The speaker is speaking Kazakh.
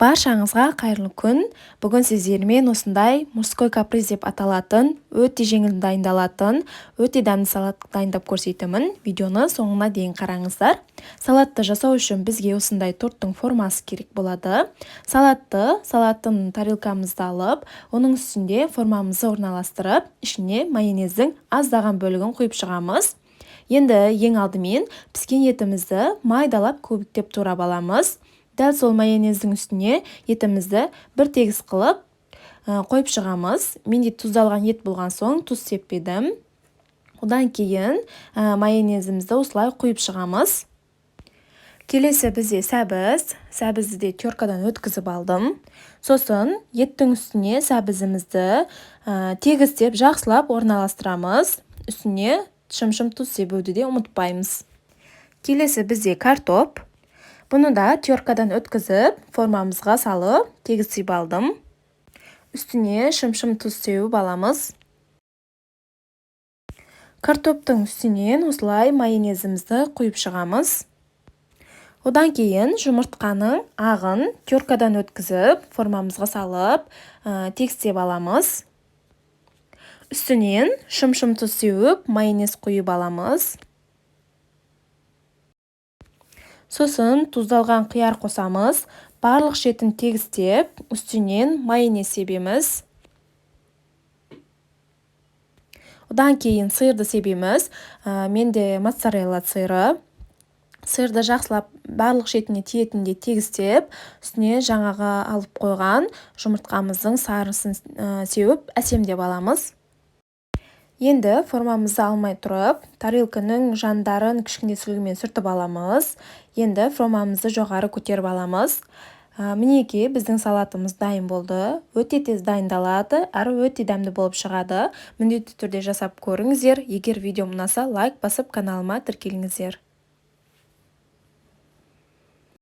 Баршаңызға қайырлы күн. Бүгін сіздермен осындай мужской каприз деп аталатын, өте жеңіл дайындалатын, өте дәмді салат дайындап көрсетемін. Видеоны соңына дейін қараңыздар. Салатты жасау үшін бізге осындай торттың формасы керек болады. Салаттың тарелкамызды алып, оның үстінде формамызды орналастырып, ішіне майонездің аздаған бөлігін құйып шығамыз. Енді ең алдымен піскен етімізді майдалап көбіктеп турап аламыз. Дәл сол майонездің үстіне етімізді бір тегіс қылып қойып шығамыз. Менде тұздалған ет болған соң тұз сеппедім. Одан кейін майонезімізді осылай құйып шығамыз. Келесі бізде сәбізді де теркадан өткізіп алдым. Сосын еттің үстіне сәбізімізді тегістеп жақсылап орналастырамыз. Үстіне шым-шым тұз себуді де ұмытпаймыз. Келесі бізде картоп. Бұны да теркадан өткізіп, формамызға салып, тегіс сеп алдым. Үстіне шым-шым тұз сеуіп аламыз. Картоптың үстінен осылай майонезімізді құйып шығамыз. Одан кейін жұмыртқаның ағын теркадан өткізіп, формамызға салып, тегістеп аламыз. Үстінен шым-шым тұз сеуіп, майонез құйып аламыз. Сосын тұздалған қияр қосамыз. Барлық шетін тегістеп, үстінен майонез себеміз. Одан кейін сиырды себеміз. Менде моцарелла сиыры. Сиырды жақсылап барлық шетіне тиетіндей тегістеп, үстіне жаңағы алып қойған жұмыртқамыздың сарысын сеуіп, әсемдеп аламыз. Енді формамызды алмай тұрып, тарелканың жандарын кішкене сүлгімен сүртіп аламыз. Енді формамызды жоғары көтеріп аламыз. Мінеки біздің салатымыз дайын болды. Өте тез дайындалады, әрі өте дәмді болып шығады. Міндетті түрде жасап көріңіздер. Егер видеом ұнаса, лайк басып каналыма тіркеліңіздер.